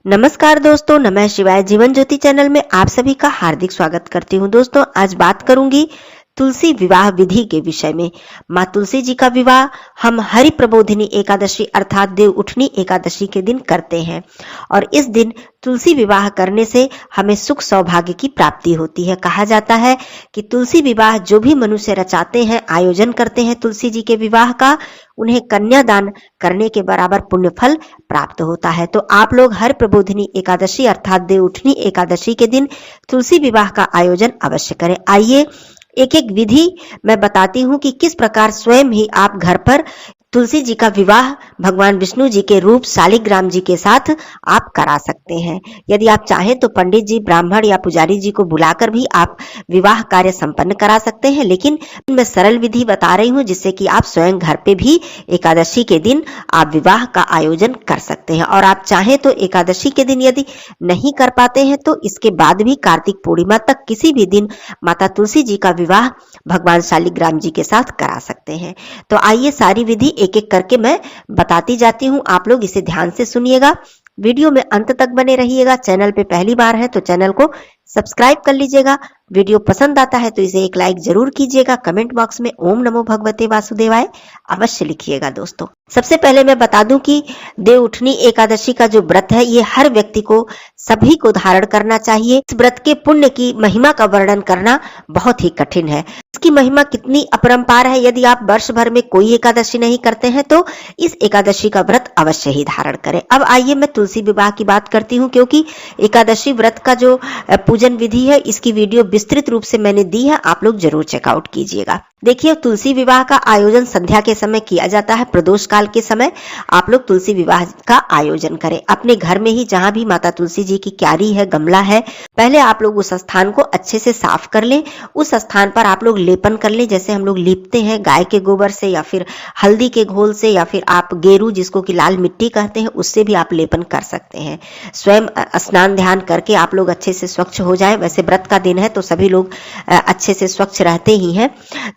नमस्कार दोस्तों, नमः शिवाय। जीवन ज्योति चैनल में आप सभी का हार्दिक स्वागत करती हूँ। दोस्तों, आज बात करूंगी तुलसी विवाह विधि के विषय में। माँ तुलसी जी का विवाह हम हरि प्रबोधिनी एकादशी अर्थात देव उठनी एकादशी के दिन करते हैं और इस दिन तुलसी विवाह करने से हमें सुख सौभाग्य की प्राप्ति होती है। कहा जाता है कि तुलसी विवाह जो भी मनुष्य रचाते हैं, आयोजन करते हैं तुलसी जी के विवाह का, उन्हें कन्यादान करने के बराबर पुण्य फल प्राप्त होता है। तो आप लोग हर प्रबोधिनी एकादशी अर्थात देव उठनी एकादशी के दिन तुलसी विवाह का आयोजन अवश्य करें। आइए एक एक विधि मैं बताती हूँ कि किस प्रकार स्वयं ही आप घर पर तुलसी जी का विवाह भगवान विष्णु जी के रूप शालिग्राम जी के साथ आप करा सकते हैं। यदि आप चाहें तो पंडित जी, ब्राह्मण या पुजारी जी को बुलाकर भी आप विवाह कार्य संपन्न करा सकते हैं, लेकिन मैं सरल विधि बता रही हूँ जिससे कि आप स्वयं घर पे भी एकादशी के दिन आप विवाह का आयोजन कर सकते हैं। और आप चाहें तो एकादशी के दिन यदि नहीं कर पाते हैं तो इसके बाद भी कार्तिक पूर्णिमा तक किसी भी दिन माता तुलसी जी का विवाह भगवान शालिग्राम जी के साथ करा सकते हैं। तो आइए सारी विधि एक एक करके मैं बताती जाती हूँ, आप लोग इसे ध्यान से सुनिएगा, वीडियो में अंत तक बने रहिएगा। चैनल पे पहली बार है तो चैनल को सब्सक्राइब कर लीजिएगा। वीडियो पसंद आता है तो इसे एक लाइक जरूर कीजिएगा। कमेंट बॉक्स में ओम नमो भगवते वासुदेवाय अवश्य लिखिएगा। दोस्तों, सबसे पहले मैं बता दूं कि देव उठनी एकादशी का जो व्रत है ये हर व्यक्ति को, सभी को धारण करना चाहिए। इस व्रत के पुण्य की महिमा का वर्णन करना बहुत ही कठिन है। इसकी महिमा कितनी अपरंपार है। यदि आप वर्ष भर में कोई एकादशी नहीं करते हैं तो इस एकादशी का व्रत अवश्य ही धारण करें। अब आइए मैं तुलसी विवाह की बात करती हूँ, क्योंकि एकादशी व्रत का जो पूजन विधि है इसकी वीडियो विस्तृत रूप से मैंने दी है, आप लोग जरूर चेकआउट कीजिएगा। देखिए, तुलसी विवाह का आयोजन संध्या के समय किया जाता है। प्रदोष काल के समय आप लोग तुलसी विवाह का आयोजन करें। अपने घर में ही जहां भी माता तुलसी जी की क्यारी है, गमला है, पहले आप लोग उस स्थान को अच्छे से साफ कर लें। उस स्थान पर आप लोग लेपन कर लें, जैसे हम लोग लीपते हैं गाय के गोबर से या फिर हल्दी के घोल से या फिर आप गेरू जिसको कि लाल मिट्टी कहते हैं उससे भी आप लेपन कर सकते हैं। स्वयं स्नान ध्यान करके आप लोग अच्छे से स्वच्छ हो जाए। वैसे व्रत का दिन है तो सभी लोग अच्छे से स्वच्छ रहते ही हैं,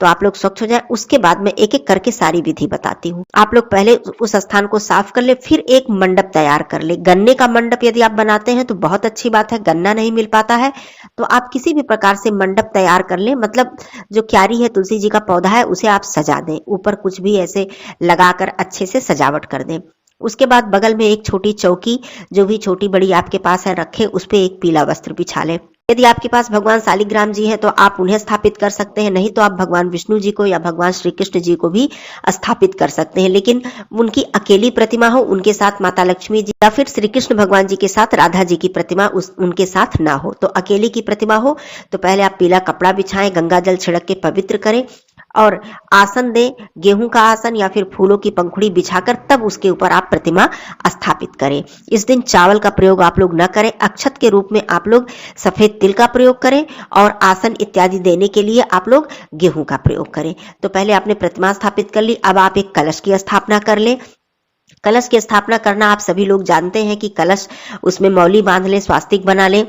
तो आप लोग स्वच्छ हो जाए। उसके बाद मैं एक एक करके सारी विधि बताती हूँ। आप लोग पहले उस स्थान को साफ कर ले, फिर एक मंडप तैयार कर ले। गन्ने का मंडप यदि आप बनाते हैं तो बहुत अच्छी बात है, गन्ना नहीं मिल पाता है तो आप किसी भी प्रकार से मंडप तैयार कर ले। मतलब जो क्यारी है, तुलसी जी का पौधा है, उसे आप सजा दें, ऊपर कुछ भी ऐसे लगाकर अच्छे से सजावट कर दें। उसके बाद बगल में एक छोटी चौकी, जो भी छोटी बड़ी आपके पास है, रखें। उस पे एक पीला वस्त्र बिछा लें। यदि आपके पास भगवान शालिग्राम जी हैं तो आप उन्हें स्थापित कर सकते हैं, नहीं तो आप भगवान विष्णु जी को या भगवान श्री कृष्ण जी को भी स्थापित कर सकते हैं। लेकिन उनकी अकेली प्रतिमा हो, उनके साथ माता लक्ष्मी जी या फिर श्री कृष्ण भगवान जी के साथ राधा जी की प्रतिमा उनके साथ ना हो, तो अकेली की प्रतिमा हो तो पहले आप पीला कपड़ा बिछाएं, गंगा जल छिड़क के पवित्र करें और आसन दें, गेहूं का आसन या फिर फूलों की पंखुड़ी बिछाकर तब उसके ऊपर आप प्रतिमा स्थापित करें। इस दिन चावल का प्रयोग आप लोग न करें। अक्षत के रूप में आप लोग सफेद तिल का प्रयोग करें और आसन इत्यादि देने के लिए आप लोग गेहूं का प्रयोग करें। तो पहले आपने प्रतिमा स्थापित कर ली, अब आप एक कलश की स्थापना कर लें। कलश की स्थापना करना आप सभी लोग जानते हैं कि कलश, उसमें मौली बांध लें, स्वास्तिक बना लें,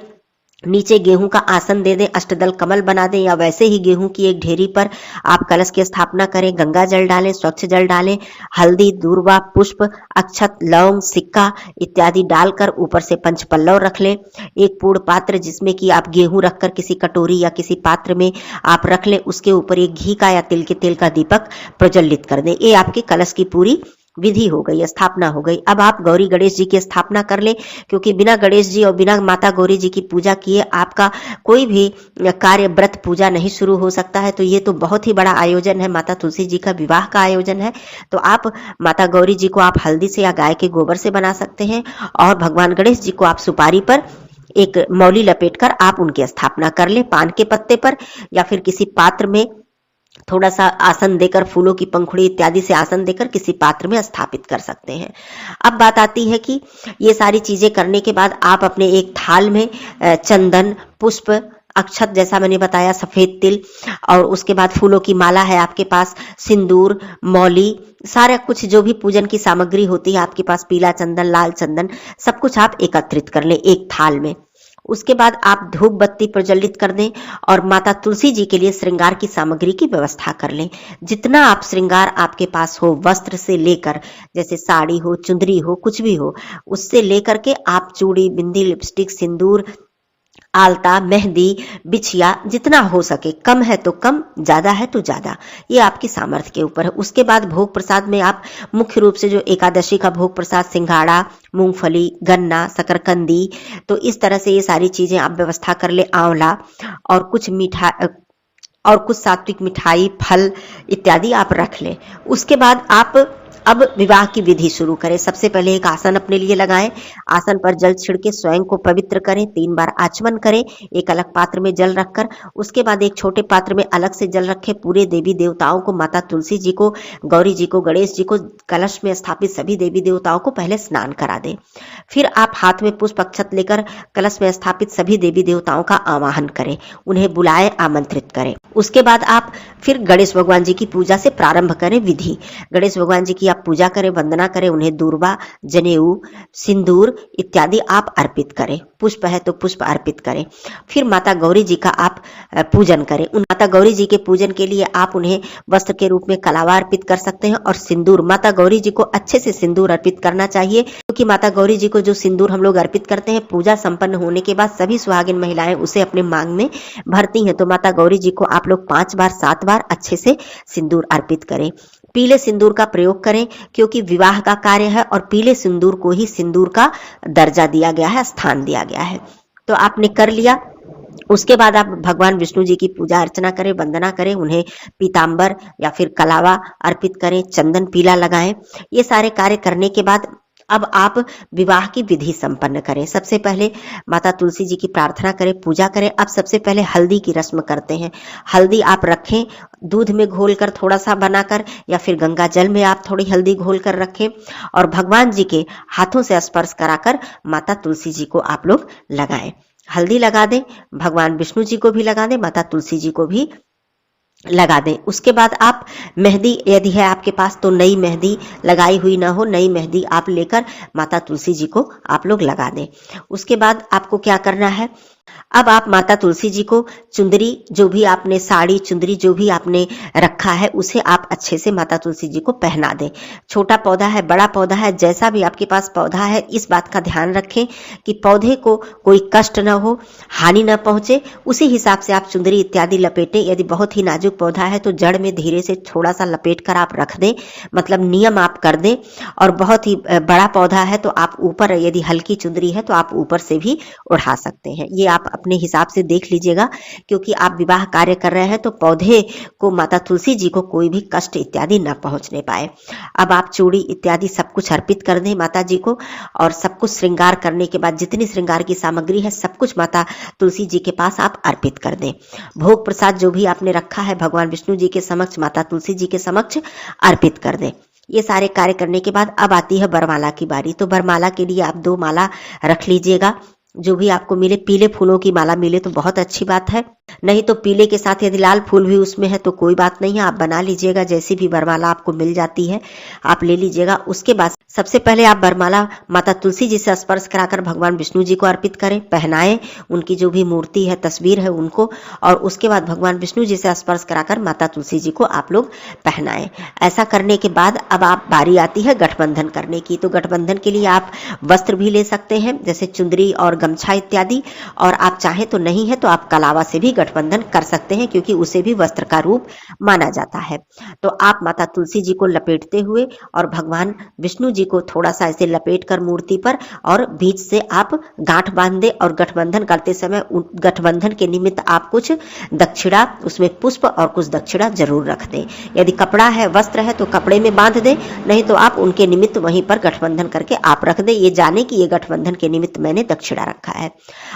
नीचे गेहूं का आसन दे दें, अष्टदल कमल बना दें या वैसे ही गेहूं की एक ढेरी पर आप कलश की स्थापना करें। गंगा जल डालें, स्वच्छ जल डालें, हल्दी, दूर्वा, पुष्प, अक्षत, लौंग, सिक्का इत्यादि डालकर ऊपर से पंचपल्लव रख लें। एक पूर्ण पात्र जिसमें कि आप गेहूं रखकर किसी कटोरी या किसी पात्र में आप रख लें, उसके ऊपर एक घी का या तिल के तेल का दीपक प्रज्वलित कर दें। ये आपके कलश की पूरी विधि हो गई, स्थापना हो गई। अब आप गौरी गणेश जी की स्थापना कर ले, क्योंकि बिना गणेश जी और बिना माता गौरी जी की पूजा किए आपका कोई भी कार्य, व्रत, पूजा नहीं शुरू हो सकता है। तो ये तो बहुत ही बड़ा आयोजन है, माता तुलसी जी का विवाह का आयोजन है। तो आप माता गौरी जी को आप हल्दी से या गाय के गोबर से बना सकते हैं और भगवान गणेश जी को आप सुपारी पर एक मौली लपेटकर आप उनकी स्थापना कर ले, पान के पत्ते पर या फिर किसी पात्र में थोड़ा सा आसन देकर, फूलों की पंखुड़ी इत्यादि से आसन देकर किसी पात्र में स्थापित कर सकते हैं। अब बात आती है कि ये सारी चीजें करने के बाद आप अपने एक थाल में चंदन, पुष्प, अक्षत जैसा मैंने बताया, सफेद तिल और उसके बाद फूलों की माला है आपके पास, सिंदूर, मौली, सारा कुछ जो भी पूजन की सामग्री होती है आपके पास, पीला चंदन, लाल चंदन, सब कुछ आप एकत्रित कर ले एक थाल में। उसके बाद आप धूप बत्ती प्रज्वलित कर दें और माता तुलसी जी के लिए श्रृंगार की सामग्री की व्यवस्था कर लें। जितना आप श्रृंगार आपके पास हो, वस्त्र से लेकर, जैसे साड़ी हो, चुंदरी हो, कुछ भी हो, उससे लेकर के आप चूड़ी, बिंदी, लिपस्टिक, सिंदूर, आलता, मेहंदी, बिछिया, जितना हो सके, कम है तो कम, ज्यादा है तो ज्यादा, ये आपकी सामर्थ्य के ऊपर है। उसके बाद भोग प्रसाद में आप मुख्य रूप से जो एकादशी का भोग प्रसाद, सिंघाड़ा, मूंगफली, गन्ना, शकरकंदी, तो इस तरह से ये सारी चीजें आप व्यवस्था कर ले, आंवला और कुछ मीठा और कुछ सात्विक मिठाई, फल इत्यादि आप रख लें। उसके बाद आप अब विवाह की विधि शुरू करें। सबसे पहले एक आसन अपने लिए लगाएं। आसन पर जल छिड़के स्वयं को पवित्र करें। 3 बार आचमन करें, एक अलग पात्र में जल रखकर। उसके बाद एक छोटे पात्र में अलग से जल रखें। पूरे देवी देवताओं को, माता तुलसी जी को, गौरी जी को, गणेश जी को, कलश में स्थापित सभी देवी देवताओं को पहले स्नान करा दें। फिर आप हाथ में पुष्प अक्षत लेकर कलश में स्थापित सभी देवी देवताओं का आवाहन करें, उन्हें बुलाएं, आमंत्रित करें। उसके बाद आप फिर गणेश भगवान जी की पूजा से प्रारंभ करें विधि। गणेश भगवान जी की आप पूजा करें, वंदना करें, उन्हें दूर्वा, जनेऊ, सिंदूर इत्यादि आप अर्पित करें। पुष्प है तो पुष्प अर्पित करें। फिर माता गौरी जी का आप पूजन करें। उन माता गौरी जी के पूजन के लिए आप उन्हें वस्त्र के रूप में कलावा अर्पित कर सकते हैं और सिंदूर, माता गौरी जी को अच्छे से सिंदूर अर्पित करना चाहिए, क्योंकि माता गौरी जी को जो सिंदूर हम लोग अर्पित करते हैं, पूजा संपन्न होने के बाद सभी सुहागिन महिलाएं उसे अपने मांग में भरती हैं। तो माता गौरी जी को आप लोग 5 बार 7 बार अच्छे से सिंदूर अर्पित करें। पीले सिंदूर का प्रयोग करें, क्योंकि विवाह का कार्य है और पीले सिंदूर को ही सिंदूर का दर्जा दिया गया है, स्थान दिया गया है। तो आपने कर लिया। उसके बाद आप भगवान विष्णु जी की पूजा अर्चना करें, वंदना करें, उन्हें पीतांबर या फिर कलावा अर्पित करें, चंदन पीला लगाएं। ये सारे कार्य करने के बाद अब आप विवाह की विधि संपन्न करें। सबसे पहले माता तुलसी जी की प्रार्थना करें, पूजा करें। अब सबसे पहले हल्दी की रस्म करते हैं। हल्दी आप रखें दूध में घोलकर थोड़ा सा बनाकर, या फिर गंगा जल में आप थोड़ी हल्दी घोल कर रखें और भगवान जी के हाथों से स्पर्श कराकर माता तुलसी जी को आप लोग लगाएं। हल्दी लगा दें, भगवान विष्णु जी को भी लगा दें, माता तुलसी जी को भी लगा दें। उसके बाद आप मेहंदी, यदि है आपके पास तो नई मेहंदी, लगाई हुई ना हो, नई मेहंदी आप लेकर माता तुलसी जी को आप लोग लगा दें। उसके बाद आपको क्या करना है, अब आप माता तुलसी जी को चुंदरी, जो भी आपने साड़ी, चुंदरी जो भी आपने रखा है, उसे आप अच्छे से माता तुलसी जी को पहना दें। छोटा पौधा है, बड़ा पौधा है, जैसा भी आपके पास पौधा है, इस बात का ध्यान रखें कि पौधे को कोई कष्ट न हो, हानि न पहुंचे। उसी हिसाब से आप चुंदरी इत्यादि लपेटें। यदि बहुत ही नाजुक पौधा है तो जड़ में धीरे से थोड़ा सा लपेट कर आप रख दें, मतलब नियम आप कर दें। और बहुत ही बड़ा पौधा है तो आप ऊपर, यदि हल्की चुंदरी है तो आप ऊपर से भी उड़ा सकते हैं। ये आप अपने हिसाब से देख लीजिएगा, क्योंकि आप विवाह कार्य कर रहे हैं तो पौधे को, माता तुलसी जी को कोई भी कष्ट इत्यादि न पहुंचने पाए। अब आप चूड़ी इत्यादि सब कुछ अर्पित कर दें माता जी को, और सब कुछ श्रृंगार करने के बाद जितनी श्रृंगार की सामग्री है सब कुछ माता तुलसी जी के पास आप अर्पित कर दें। भोग प्रसाद जो भी आपने रखा है भगवान विष्णु जी के समक्ष, माता तुलसी जी के समक्ष अर्पित कर दें। ये सारे कार्य करने के बाद अब आती है वरमाला की बारी। तो वरमाला के लिए आप 2 माला रख लीजिएगा, जो भी आपको मिले। पीले फूलों की माला मिले तो बहुत अच्छी बात है, नहीं तो पीले के साथ यदि लाल फूल भी उसमें है तो कोई बात नहीं है, आप बना लीजिएगा। जैसी भी वरमाला आपको मिल जाती है आप ले लीजिएगा। उसके बाद सबसे पहले आप वरमाला माता तुलसी जी से स्पर्श कराकर भगवान विष्णु जी को अर्पित करें, पहनाएं, उनकी जो भी मूर्ति है, तस्वीर है उनको। और उसके बाद भगवान विष्णु जी से स्पर्श कराकर माता तुलसी जी को आप लोग पहनाएं। ऐसा करने के बाद अब आप बारी आती है गठबंधन करने की। तो गठबंधन के लिए आप वस्त्र भी ले सकते हैं, जैसे चुंदरी और गमछा इत्यादि, और आप चाहें तो नहीं है तो आप कलावा से भी गठबंधन कर सकते हैं, क्योंकि उसे भी वस्त्र का रूप माना जाता है। तो आप माता तुलसी जी को लपेटते हुए और भगवान विष्णु जी को थोड़ा सा ऐसे लपेट कर मूर्ति पर, और बीच से आप गांठ बांध दे। और गठबंधन करते समय गठबंधन के निमित्त आप कुछ दक्षिणा, उसमें पुष्प और कुछ दक्षिणा जरूर रख दें। यदि कपड़ा है, वस्त्र है तो कपड़े में बांध दें, नहीं तो आप उनके निमित्त वहीं पर गठबंधन करके आप रख दें, ये जाने कि ये गठबंधन के निमित्त मैंने दक्षिणा रखा है।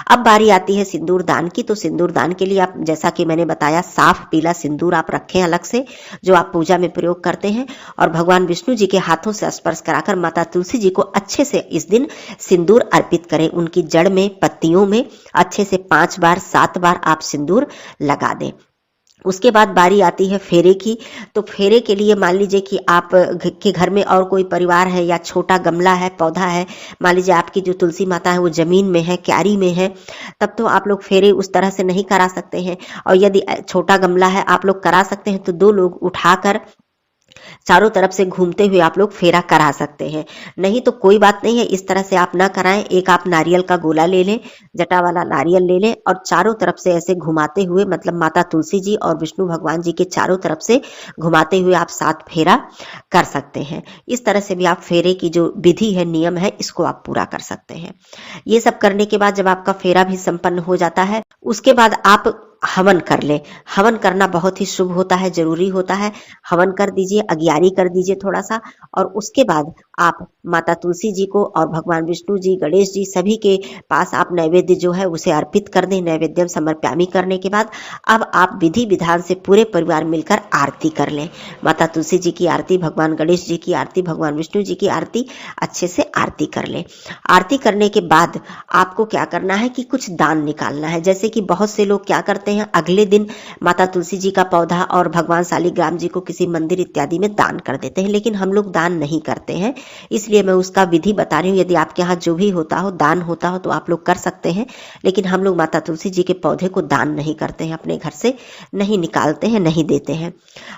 अब बारी आती है सिंदूर दान की। तो सिंदूर दान के लिए आप, जैसा कि मैंने बताया, साफ पीला सिंदूर आप रखें अलग से, जो आप पूजा में प्रयोग करते हैं, और भगवान विष्णु जी के हाथों से स्पर्श कराकर माता तुलसी जी को अच्छे से इस दिन सिंदूर अर्पित करें। उनकी जड़ में, पत्तियों में अच्छे से 5 बार 7 बार आप सिंदूर लगा दें। उसके बाद बारी आती है फेरे की। तो फेरे के लिए मान लीजिए कि आप के घर में और कोई परिवार है या छोटा गमला है, पौधा है, मान लीजिए आपकी जो तुलसी माता है वो जमीन में है, क्यारी में है, तब तो आप लोग फेरे उस तरह से नहीं करा सकते हैं। और यदि छोटा गमला है आप लोग करा सकते हैं तो 2 लोग उठाकर चारों तरफ से घूमते हुए आप लोग फेरा करा सकते हैं। नहीं तो कोई बात नहीं है, इस तरह से आप ना कराएं। एक आप नारियल का गोला ले लें, जटा वाला नारियल ले लें और चारों तरफ से ऐसे घुमाते हुए, मतलब माता तुलसी जी और विष्णु भगवान जी के चारों तरफ से घुमाते हुए आप 7 फेरा कर सकते हैं। इस तरह से भी आप फेरे की जो विधि है, नियम है, इसको आप पूरा कर सकते हैं। ये सब करने के बाद जब आपका फेरा भी संपन्न हो जाता है, उसके बाद आप हवन कर ले। हवन करना बहुत ही शुभ होता है, जरूरी होता है। हवन कर दीजिए, अगियारी कर दीजिए थोड़ा सा, और उसके बाद आप माता तुलसी जी को और भगवान विष्णु जी, गणेश जी, सभी के पास आप नैवेद्य जो है उसे अर्पित कर दें। नैवेद्यम समर्प्यामि करने के बाद अब आप विधि विधान से पूरे परिवार मिलकर आरती कर लें। माता तुलसी जी की आरती, भगवान गणेश जी की आरती, भगवान विष्णु जी की आरती, अच्छे से आरती कर लें। आरती करने के बाद आपको क्या करना है कि कुछ दान निकालना है। जैसे कि बहुत से लोग क्या करते हैं, अगले दिन माता तुलसी जी का पौधा और भगवान शालिग्राम जी को किसी मंदिर इत्यादि में दान कर देते हैं, लेकिन हम लोग दान नहीं करते हैं। इसलिए मैं उसका विधि बता रही हूँ। यदि आपके यहाँ जो भी होता हो, दान होता हो, तो आप लोग कर सकते हैं, लेकिन हम लोग माता तुलसी जी के पौधे को दान नहीं करते हैं, अपने घर से नहीं निकालते हैं, नहीं देते हैं।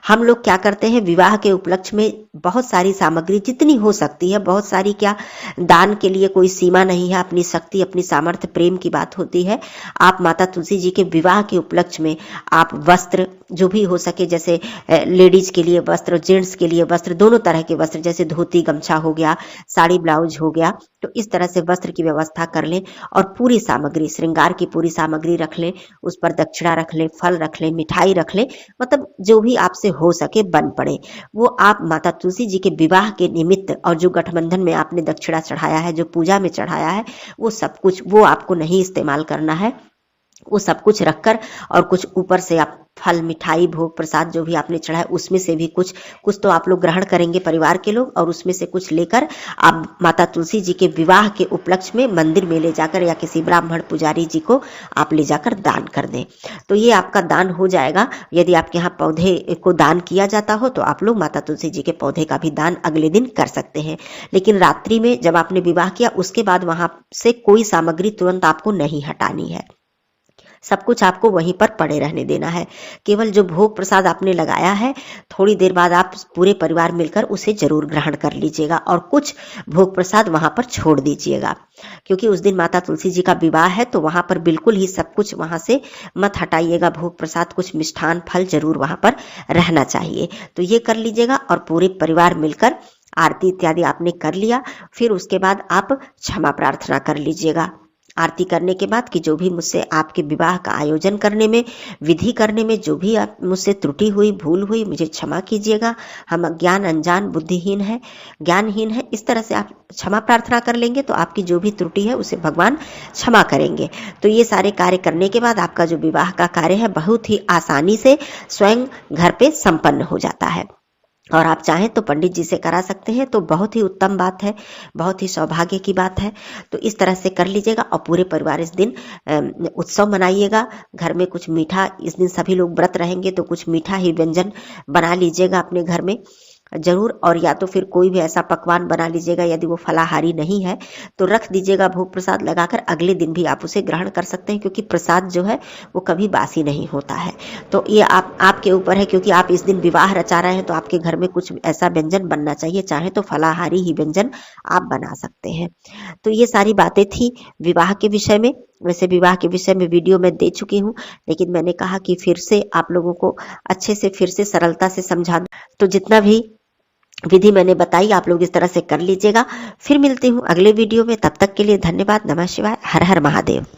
हम लोग क्या करते हैं, विवाह के उपलक्ष्य में बहुत सारी सामग्री जितनी हो सकती है, बहुत सारी, क्या दान के लिए कोई सीमा नहीं है, अपनी शक्ति, अपनी सामर्थ्य, प्रेम की बात होती है। आप माता तुलसी जी के विवाह के उपलक्ष्य में आप वस्त्र जो भी हो सके, जैसे लेडीज के लिए वस्त्र, जेंट्स के लिए वस्त्र, दोनों तरह के वस्त्र, जैसे धोती गमछा हो गया, साड़ी ब्लाउज हो गया, तो इस तरह से वस्त्र की व्यवस्था कर लें। और पूरी सामग्री, श्रृंगार की पूरी सामग्री रख लें, उस पर दक्षिणा रख लें, फल रख लें, मिठाई रख लें, मतलब जो भी आपसे हो सके बन पड़े, वो आप माता तुलसी जी के विवाह के निमित्त, और जो गठबंधन में आपने दक्षिणा चढ़ाया है, जो पूजा में चढ़ाया है, वो सब कुछ, वो आपको नहीं इस्तेमाल करना है। वो सब कुछ रखकर और कुछ ऊपर से आप फल, मिठाई, भोग प्रसाद जो भी आपने चढ़ाया, उसमें से भी कुछ कुछ तो आप लोग ग्रहण करेंगे परिवार के लोग, और उसमें से कुछ लेकर आप माता तुलसी जी के विवाह के उपलक्ष्य में मंदिर में ले जाकर या किसी ब्राह्मण पुजारी जी को आप ले जाकर दान कर दें। तो ये आपका दान हो जाएगा। यदि आपके यहाँ पौधे को दान किया जाता हो तो आप लोग माता तुलसी जी के पौधे का भी दान अगले दिन कर सकते हैं। लेकिन रात्रि में जब आपने विवाह किया, उसके बाद वहां से कोई सामग्री तुरंत आपको नहीं हटानी है, सब कुछ आपको वहीं पर पड़े रहने देना है। केवल जो भोग प्रसाद आपने लगाया है, थोड़ी देर बाद आप पूरे परिवार मिलकर उसे जरूर ग्रहण कर लीजिएगा, और कुछ भोग प्रसाद वहां पर छोड़ दीजिएगा, क्योंकि उस दिन माता तुलसी जी का विवाह है, तो वहां पर बिल्कुल ही सब कुछ वहां से मत हटाइएगा। भोग प्रसाद, कुछ मिष्ठान, फल जरूर वहां पर रहना चाहिए। तो ये कर लीजिएगा, और पूरे परिवार मिलकर आरती इत्यादि आपने कर लिया। फिर उसके बाद आप क्षमा प्रार्थना कर लीजिएगा। आरती करने के बाद कि जो भी मुझसे आपके विवाह का आयोजन करने में, विधि करने में जो भी आप मुझसे त्रुटि हुई, भूल हुई, मुझे क्षमा कीजिएगा। हम अज्ञान, अनजान, बुद्धिहीन है, ज्ञानहीन है। इस तरह से आप क्षमा प्रार्थना कर लेंगे तो आपकी जो भी त्रुटि है उसे भगवान क्षमा करेंगे। तो ये सारे कार्य करने के बाद आपका जो विवाह का कार्य है बहुत ही आसानी से स्वयं घर पे संपन्न हो जाता है। और आप चाहें तो पंडित जी से करा सकते हैं, तो बहुत ही उत्तम बात है, बहुत ही सौभाग्य की बात है। तो इस तरह से कर लीजिएगा, और पूरे परिवार इस दिन उत्सव मनाइएगा। घर में कुछ मीठा, इस दिन सभी लोग व्रत रहेंगे, तो कुछ मीठा ही व्यंजन बना लीजिएगा अपने घर में जरूर। और या तो फिर कोई भी ऐसा पकवान बना लीजिएगा, यदि वो फलाहारी नहीं है तो रख दीजिएगा भोग प्रसाद लगाकर, अगले दिन भी आप उसे ग्रहण कर सकते हैं, क्योंकि प्रसाद जो है वो कभी बासी नहीं होता है। तो ये आपके ऊपर है, क्योंकि आप इस दिन विवाह रचा रहे हैं, तो आपके घर में कुछ ऐसा व्यंजन बनना चाहिए। चाहे तो फलाहारी ही व्यंजन आप बना सकते हैं। तो ये सारी बातें थी विवाह के विषय में। वैसे विवाह के विषय में वीडियो मैं दे चुकी हूँ, लेकिन मैंने कहा कि फिर से आप लोगों को अच्छे से, फिर से सरलता से समझा दूं। तो जितना भी विधि मैंने बताई आप लोग इस तरह से कर लीजिएगा। फिर मिलती हूँ अगले वीडियो में, तब तक के लिए धन्यवाद। नमः शिवाय, हर हर महादेव।